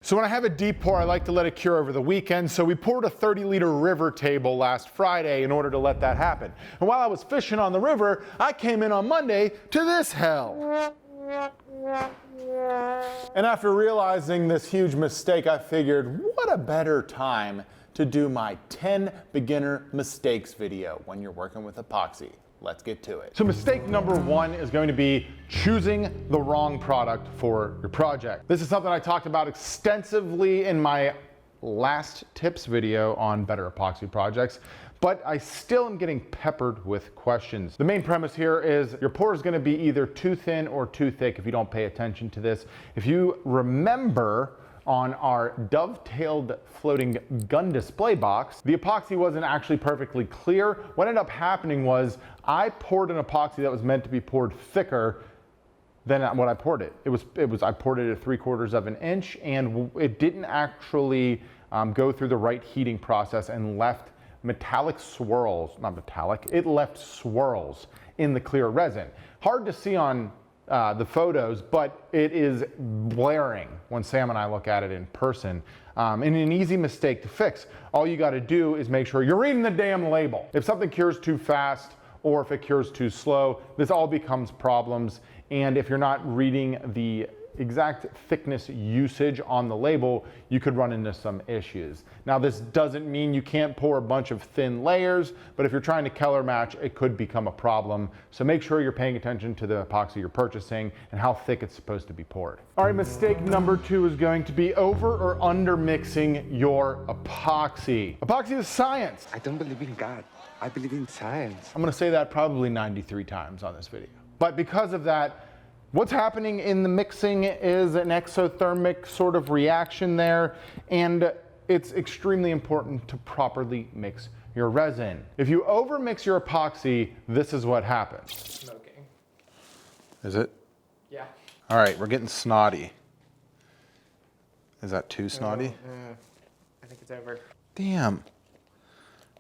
So when I have a deep pour, I like to let it cure over the weekend. So we poured a 30-liter river table last Friday in order to let that happen. And while I was fishing on the river, I came in on Monday to this hell. And after realizing this huge mistake, I figured, what a better time to do my 10 beginner mistakes video when you're working with epoxy. Let's get to it. So mistake number one is going to be choosing the wrong product for your project. This is something I talked about extensively in my last tips video on better epoxy projects, but I still am getting peppered with questions. The main premise here is your pour is going to be either too thin or too thick if you don't pay attention to this. If you remember, on our dovetailed floating gun display box, the epoxy wasn't actually perfectly clear. What ended up happening was I poured an epoxy that was meant to be poured thicker than what I poured it. I poured it at 3/4 of an inch, and it didn't actually go through the right heating process and left metallic swirls, not metallic, it left swirls in the clear resin. Hard to see on the photos, but it is blaring when Sam and I look at it in person. And an easy mistake to fix. All you got to do is make sure you're reading the damn label. If something cures too fast or if it cures too slow, this all becomes problems. And if you're not reading the exact thickness usage on the label, you could run into some issues. Now, this doesn't mean you can't pour a bunch of thin layers, but if you're trying to color match, it could become a problem. So make sure you're paying attention to the epoxy you're purchasing and how thick it's supposed to be poured. All right, mistake number two is going to be over or under mixing your epoxy. Epoxy is science. I don't believe in God. I believe in science. I'm gonna say that probably 93 times on this video. But because of that, what's happening in the mixing is an exothermic sort of reaction there, and it's extremely important to properly mix your resin. If you overmix your epoxy, this is what happens. Smoking. Is it? Yeah. All right, we're getting snotty. Is that too snotty? I think it's over. Damn.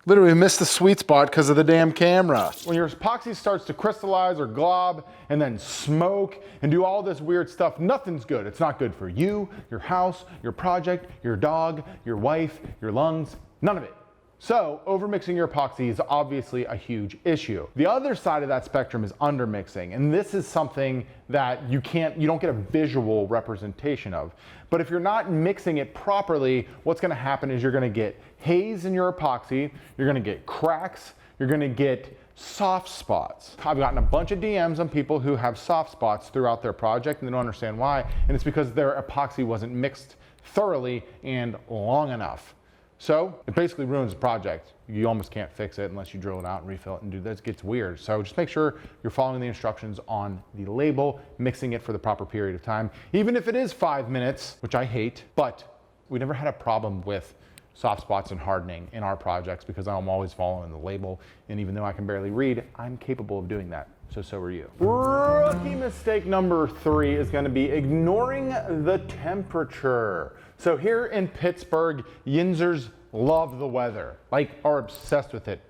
Literally missed the sweet spot because of the damn camera. When your epoxy starts to crystallize or glob and then smoke and do all this weird stuff, nothing's good. It's not good for you, your house, your project, your dog, your wife, your lungs, none of it. So overmixing your epoxy is obviously a huge issue. The other side of that spectrum is undermixing, and this is something that you don't get a visual representation of. But if you're not mixing it properly, what's gonna happen is you're gonna get haze in your epoxy, you're gonna get cracks, you're gonna get soft spots. I've gotten a bunch of DMs on people who have soft spots throughout their project and they don't understand why, and it's because their epoxy wasn't mixed thoroughly and long enough. So it basically ruins the project. You almost can't fix it unless you drill it out and refill it and do this. It gets weird. So just make sure you're following the instructions on the label, mixing it for the proper period of time. Even if it is 5 minutes, which I hate, but we never had a problem with soft spots and hardening in our projects because I'm always following the label. And even though I can barely read, I'm capable of doing that. So are you. Rookie mistake number three is gonna be ignoring the temperature. So here in Pittsburgh, Yinzers love the weather, like are obsessed with it.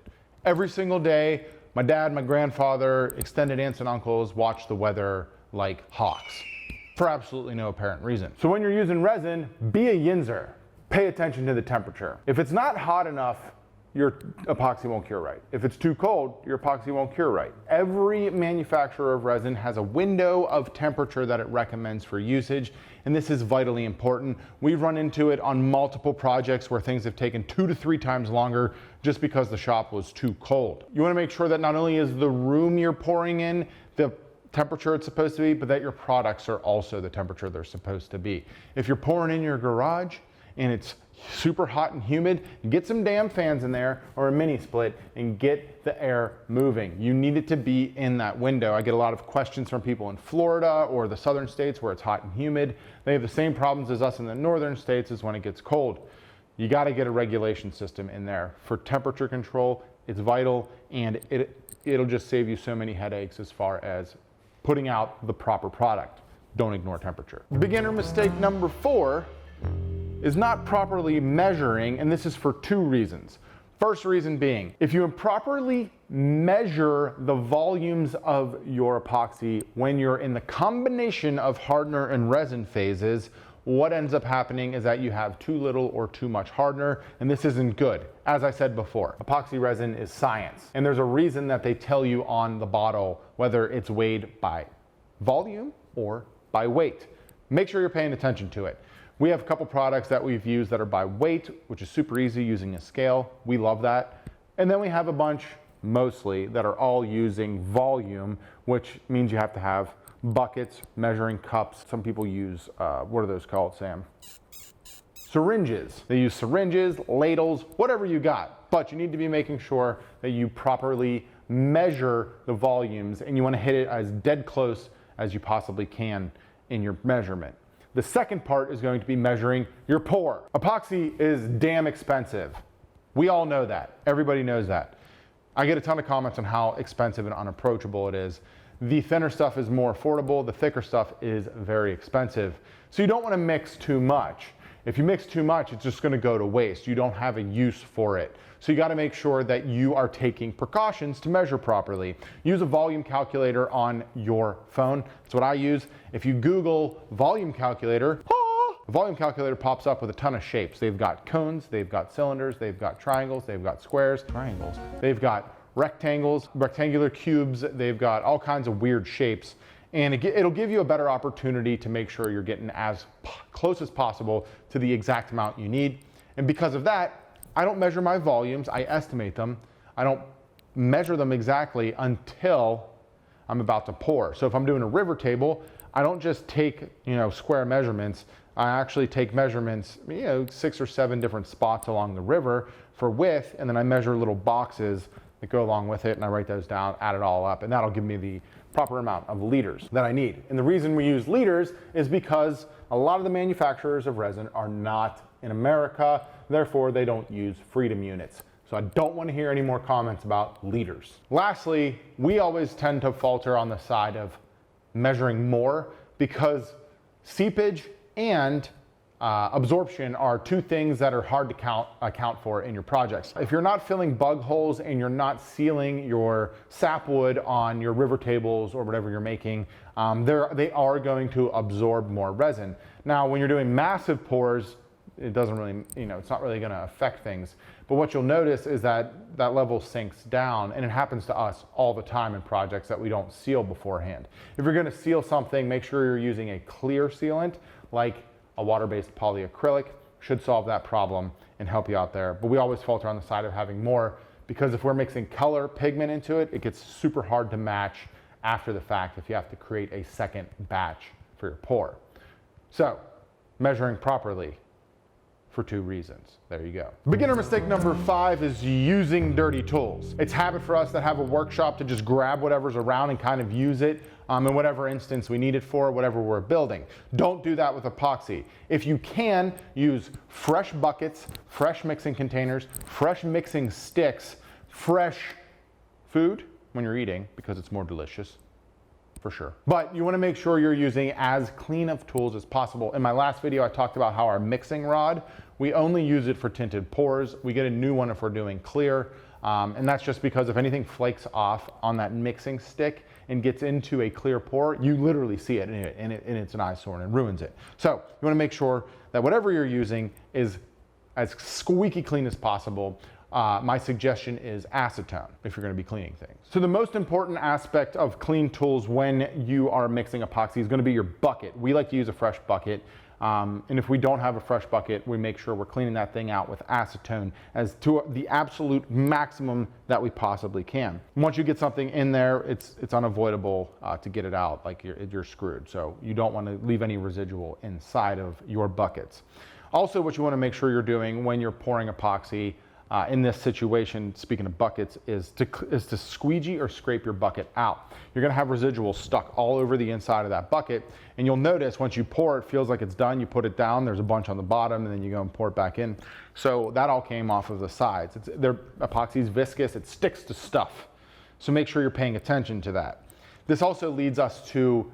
Every single day, my dad, my grandfather, extended aunts and uncles watch the weather like hawks for absolutely no apparent reason. So when you're using resin, be a Yinzer. Pay attention to the temperature. If it's not hot enough, your epoxy won't cure right. If it's too cold, your epoxy won't cure right. Every manufacturer of resin has a window of temperature that it recommends for usage, and this is vitally important. We've run into it on multiple projects where things have taken 2 to 3 times longer just because the shop was too cold. You wanna make sure that not only is the room you're pouring in the temperature it's supposed to be, but that your products are also the temperature they're supposed to be. If you're pouring in your garage and it's super hot and humid, get some damn fans in there or a mini split and get the air moving. You need it to be in that window. I get a lot of questions from people in Florida or the southern states where it's hot and humid. They have the same problems as us in the northern states as when it gets cold. You got to get a regulation system in there. For temperature control, it's vital, and it'll just save you so many headaches as far as putting out the proper product. Don't ignore temperature. Beginner mistake number 4 is not properly measuring, and this is for 2 reasons. First reason being, if you improperly measure the volumes of your epoxy when you're in the combination of hardener and resin phases, what ends up happening is that you have too little or too much hardener, and this isn't good. As I said before, epoxy resin is science, and there's a reason that they tell you on the bottle whether it's weighed by volume or by weight. Make sure you're paying attention to it. We have a couple products that we've used that are by weight, which is super easy using a scale. We love that. And then we have a bunch, mostly, that are all using volume, which means you have to have buckets, measuring cups. Some people use, what are those called, Sam? Syringes. They use syringes, ladles, whatever you got. But you need to be making sure that you properly measure the volumes, and you want to hit it as dead close as you possibly can in your measurement. The second part is going to be measuring your pour. Epoxy is damn expensive. We all know that. Everybody knows that. I get a ton of comments on how expensive and unapproachable it is. The thinner stuff is more affordable. The thicker stuff is very expensive. So you don't want to mix too much. If you mix too much, it's just going to go to waste. You don't have a use for it. So you got to make sure that you are taking precautions to measure properly. Use a volume calculator on your phone. That's what I use. If you Google volume calculator, the volume calculator pops up with a ton of shapes. They've got cones, they've got cylinders, they've got triangles, they've got squares, triangles, they've got rectangles, rectangular cubes, they've got all kinds of weird shapes. And it'll give you a better opportunity to make sure you're getting as close as possible to the exact amount you need. And because of that, I don't measure my volumes, I estimate them. I don't measure them exactly until I'm about to pour. So if I'm doing a river table, I don't just take, square measurements. I actually take measurements, 6 or 7 different spots along the river for width, and then I measure little boxes that go along with it, and I write those down, add it all up, and that'll give me the proper amount of liters that I need. And the reason we use liters is because a lot of the manufacturers of resin are not in America, therefore they don't use freedom units. So I don't want to hear any more comments about liters. Lastly, we always tend to falter on the side of measuring more because seepage and absorption are two things that are hard to account for in your projects. If you're not filling bug holes and you're not sealing your sapwood on your river tables or whatever you're making, they are going to absorb more resin. Now, when you're doing massive pours, it doesn't really, it's not really going to affect things. But what you'll notice is that that level sinks down, and it happens to us all the time in projects that we don't seal beforehand. If you're going to seal something, make sure you're using a clear sealant like a water-based polyacrylic. Should solve that problem and help you out there. But we always falter on the side of having more because if we're mixing color pigment into it, it gets super hard to match after the fact if you have to create a second batch for your pour. So, measuring properly for 2 reasons. There you go. Beginner mistake number 5 is using dirty tools. It's habit for us that have a workshop to just grab whatever's around and kind of use it in whatever instance we need it for, whatever we're building. Don't do that with epoxy. If you can, use fresh buckets, fresh mixing containers, fresh mixing sticks, fresh food when you're eating because it's more delicious. For sure. But you want to make sure you're using as clean of tools as possible. In my last video, I talked about how our mixing rod, we only use it for tinted pours. We get a new one if we're doing clear. And that's just because if anything flakes off on that mixing stick and gets into a clear pour, you literally see it and it's an eyesore and it ruins it. So you want to make sure that whatever you're using is as squeaky clean as possible. My suggestion is acetone if you're going to be cleaning things. So the most important aspect of clean tools when you are mixing epoxy is going to be your bucket. We like to use a fresh bucket. And if we don't have a fresh bucket, we make sure we're cleaning that thing out with acetone as to the absolute maximum that we possibly can. Once you get something in there, it's unavoidable to get it out, like you're screwed. So you don't want to leave any residual inside of your buckets. Also, what you want to make sure you're doing when you're pouring epoxy in this situation, speaking of buckets, is to squeegee or scrape your bucket out. You're gonna have residuals stuck all over the inside of that bucket, and you'll notice once you pour, it feels like it's done, you put it down, there's a bunch on the bottom, and then you go and pour it back in. So that all came off of the sides. Epoxy's viscous, it sticks to stuff. So make sure you're paying attention to that. This also leads us to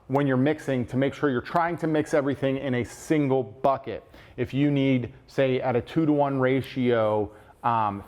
when you're mixing, to make sure you're trying to mix everything in a single bucket. If you need, say, at a 2-to-1 ratio,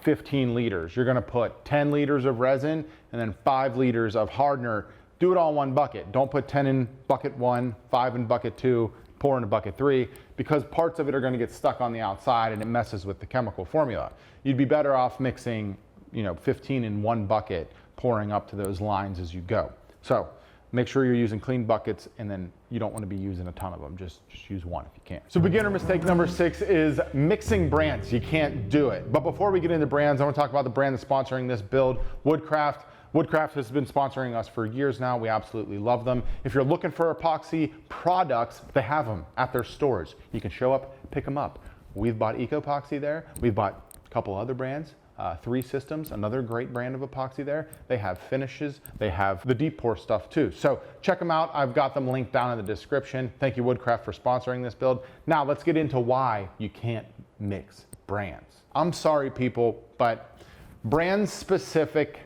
15 liters, you're gonna put 10 liters of resin and then 5 liters of hardener. Do it all in one bucket. Don't put 10 in bucket 1, 5 in bucket 2, pour into bucket 3 because parts of it are going to get stuck on the outside and it messes with the chemical formula. You'd be better off mixing 15 in one bucket, pouring up to those lines as you go. So make sure you're using clean buckets, and then you don't want to be using a ton of them. Just use one if you can. So beginner mistake number 6 is mixing brands. You can't do it. But before we get into brands, I want to talk about the brand that's sponsoring this build, Woodcraft. Woodcraft has been sponsoring us for years now. We absolutely love them. If you're looking for epoxy products, they have them at their stores. You can show up, pick them up. We've bought EPOXY there. We've bought a couple other brands. 3 Systems, another great brand of epoxy there. They have finishes. They have the deep pour stuff too. So check them out. I've got them linked down in the description. Thank you, Woodcraft, for sponsoring this build. Now let's get into why you can't mix brands. I'm sorry, people, but brand-specific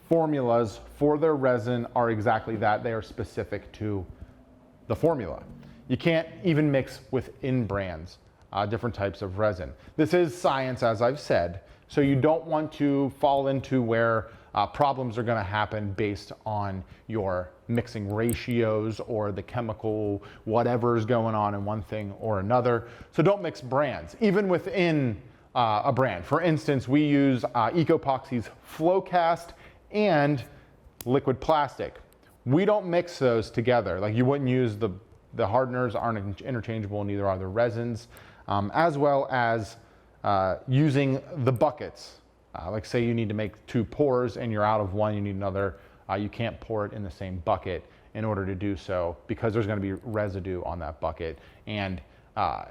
formulas for their resin are exactly that. They are specific to the formula. You can't even mix within brands, different types of resin. This is science, as I've said. So you don't want to fall into where problems are going to happen based on your mixing ratios or the chemical whatever's going on in one thing or another. So don't mix brands, even within a brand. For instance, we use EPOXY's Flowcast and liquid plastic. We don't mix those together. Like, you wouldn't use the hardeners aren't interchangeable, neither are the resins, as well as using the buckets. Like, say you need to make 2 pours and you're out of one, you need another. You can't pour it in the same bucket in order to do so because there's going to be residue on that bucket, and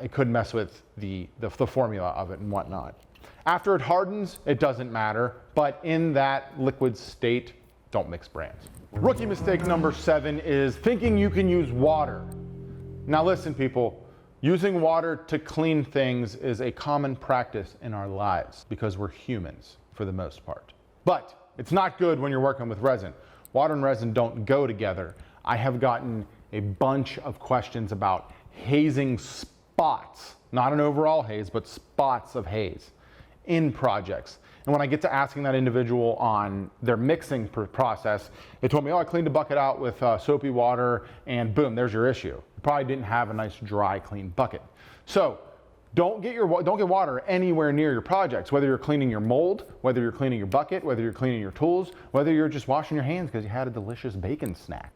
it could mess with the formula of it and whatnot. After it hardens, it doesn't matter, but in that liquid state, don't mix brands. Rookie mistake number 7 is thinking you can use water. Now listen, people. Using water to clean things is a common practice in our lives because we're humans for the most part. But it's not good when you're working with resin. Water and resin don't go together. I have gotten a bunch of questions about hazing spots, not an overall haze, but spots of haze in projects. And when I get to asking that individual on their mixing process, they told me, oh, I cleaned a bucket out with soapy water and boom, there's your issue. You probably didn't have a nice, dry, clean bucket. So don't get water anywhere near your projects, whether you're cleaning your mold, whether you're cleaning your bucket, whether you're cleaning your tools, whether you're just washing your hands because you had a delicious bacon snack.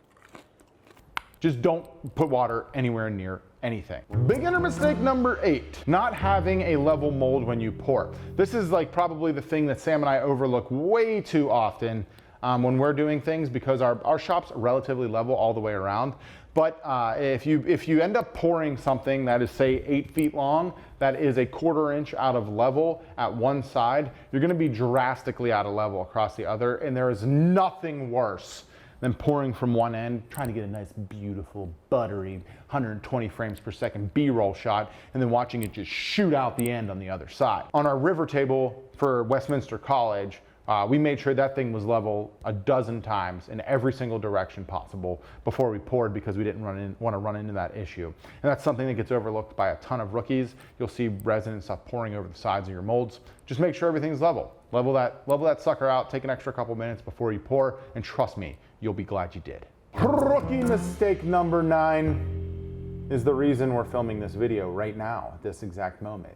Just don't put water anywhere near anything. Beginner mistake number 8, not having a level mold when you pour. This is like probably the thing that Sam and I overlook way too often when we're doing things because our shop's relatively level all the way around. But if you end up pouring something that is, say, 8 feet long, that is a 1/4 inch out of level at one side, you're gonna be drastically out of level across the other, and there is nothing worse than pouring from one end, trying to get a nice, beautiful, buttery, 120 frames per second B-roll shot, and then watching it just shoot out the end on the other side. On our river table for Westminster College, we made sure that thing was level a dozen times in every single direction possible before we poured because we didn't want to run into that issue. And that's something that gets overlooked by a ton of rookies. You'll see resin and stuff pouring over the sides of your molds. Just make sure everything's level. Level that sucker out, take an extra couple minutes before you pour, and trust me, you'll be glad you did. Rookie mistake number 9 is the reason we're filming this video right now, at this exact moment.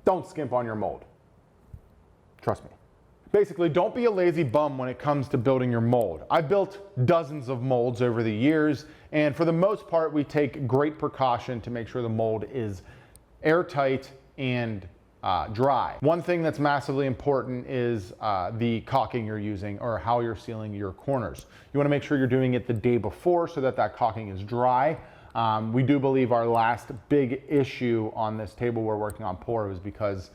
Don't skimp on your mold. Trust me. Basically, don't be a lazy bum when it comes to building your mold. I've built dozens of molds over the years, and for the most part, we take great precaution to make sure the mold is airtight and dry. One thing that's massively important is the caulking you're using or how you're sealing your corners. You want to make sure you're doing it the day before so that caulking is dry. We do believe our last big issue on this table we're working on pour was because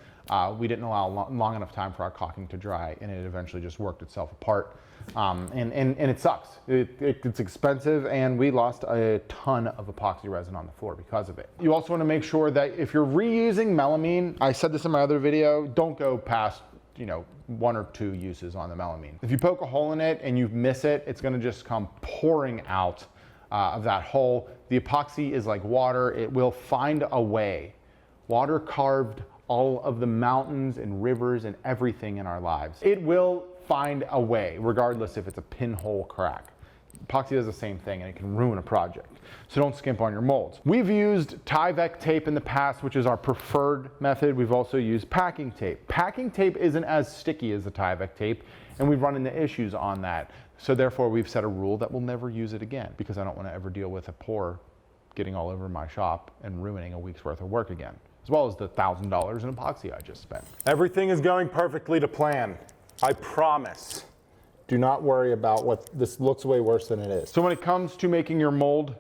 we didn't allow long enough time for our caulking to dry, and it eventually just worked itself apart. And it sucks. It's expensive, and we lost a ton of epoxy resin on the floor because of it. You also want to make sure that if you're reusing melamine, I said this in my other video, don't go past 1 or 2 uses on the melamine. If you poke a hole in it and you miss it, it's going to just come pouring out of that hole. The epoxy is like water. It will find a way. Water carved all of the mountains and rivers and everything in our lives. It will find a way, regardless if it's a pinhole crack. Epoxy does the same thing and it can ruin a project. So don't skimp on your molds. We've used Tyvek tape in the past, which is our preferred method. We've also used packing tape. Packing tape isn't as sticky as the Tyvek tape, and we've run into issues on that. So therefore we've set a rule that we'll never use it again, because I don't want to ever deal with a pour getting all over my shop and ruining a week's worth of work again, as well as the $1,000 in epoxy I just spent. Everything is going perfectly to plan. I promise. Do not worry about what this looks way worse than it is. So when it comes to making your mold,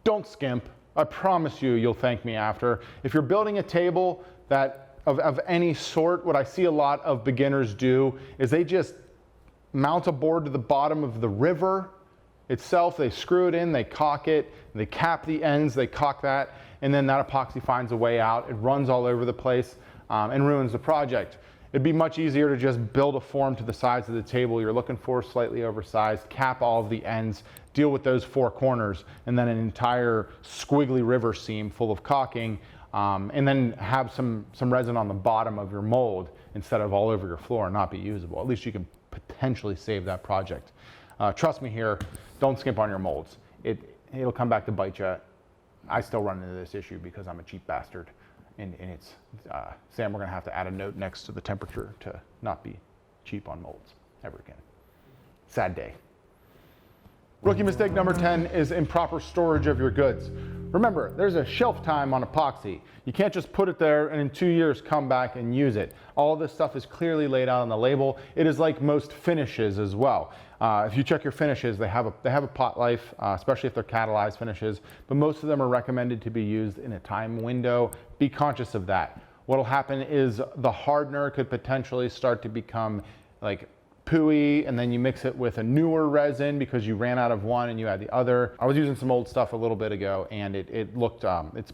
don't skimp. I promise you, you'll thank me after. If you're building a table that of any sort, what I see a lot of beginners do is they just mount a board to the bottom of the river itself, they screw it in, they caulk it, they cap the ends, they caulk that, and then that epoxy finds a way out. It runs all over the place and ruins the project. It'd be much easier to just build a form to the sides of the table you're looking for, slightly oversized, cap all of the ends, deal with those four corners, and then an entire squiggly river seam full of caulking, and then have some resin on the bottom of your mold instead of all over your floor and not be usable. At least you can potentially save that project. Trust me here, don't skimp on your molds. It'll come back to bite you. I still run into this issue because I'm a cheap bastard. And it's, Sam, we're gonna have to add a note next to the temperature to not be cheap on molds ever again. Sad day. Rookie mistake number 10 is improper storage of your goods. Remember, there's a shelf time on epoxy. You can't just put it there and in 2 years come back and use it. All of this stuff is clearly laid out on the label. It is like most finishes as well. If you check your finishes, they have a pot life, especially if they're catalyzed finishes, but most of them are recommended to be used in a time window. Be conscious of that. What'll happen is the hardener could potentially start to become like pooey, and then you mix it with a newer resin because you ran out of one and you had the other. I was using some old stuff a little bit ago and it looked, it's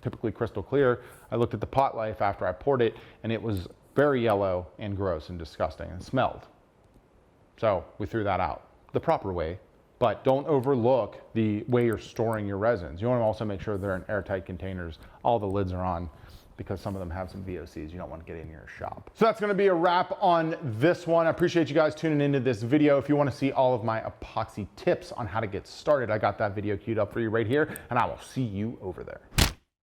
typically crystal clear. I looked at the pot life after I poured it and it was very yellow and gross and disgusting and smelled. So we threw that out the proper way, but don't overlook the way you're storing your resins. You want to also make sure they're in airtight containers. All the lids are on, because some of them have some VOCs you don't want to get in your shop. So that's going to be a wrap on this one. I appreciate you guys tuning into this video. If you want to see all of my epoxy tips on how to get started, I got that video queued up for you right here, and I will see you over there.